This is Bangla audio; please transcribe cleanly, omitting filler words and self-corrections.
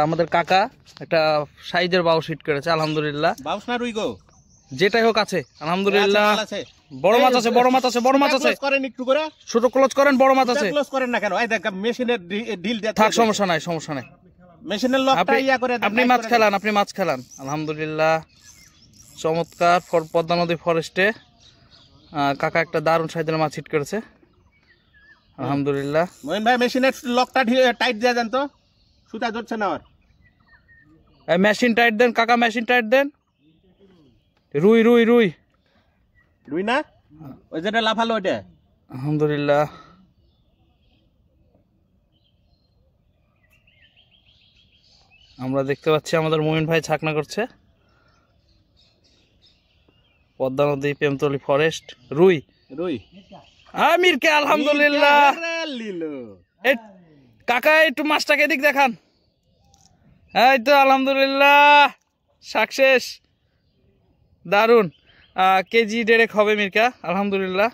আমাদের কাকা একটা সাইজের বাউস হিট করেছে আলহামদুলিল্লাহ। বাউস না রুই গো, যেটাই হোক আছে আলহামদুলিল্লাহ। বড় মাছ আছে, বড় মাছ আছে, বড় মাছ আছে। করেন একটু করে, ছোট ক্লোজ করেন, বড় মাছ আছে। ক্লোজ করেন না কেন? এই দেখ মেশিনের ঢিল দেয়া থাক, সমস্যা নাই, সমস্যা নাই। মেশিনের লকটা ইয়া করে আপনি মাছ খেলান, আপনি মাছ খেলান। আলহামদুলিল্লাহ চমৎকার পদ্মা নদী ফরেস্টে কাকা একটা দারুণ সাইজের মাছ হিট করেছে আলহামদুলিল্লাহ। মহিন ভাই মেশিনের লকটা টাইট দিয়ে দেন তো, সুতা ধরছে না আর। মেশিন টাইট দেন কাকা, মেশিন টাইট দেন। রুই রুই রুই রুই না, ওই যেটা লাফালো ওইটা। আলহামদুলিল্লাহ আমরা দেখতে পাচ্ছি আমাদের মুমিন ভাই ছাকনা করছে। পদ্মা নদী, প্রেমতলী ফরেস্ট, রুই রুই আমিরকে আলহামদুলিল্লাহ। কাকা একটু মাছটাকে এদিক দেখান। এই তো আলহামদুলিল্লাহ সাকসেস, দারুন। কেজি 1.5 হবে মির্কা আলহামদুলিল্লাহ।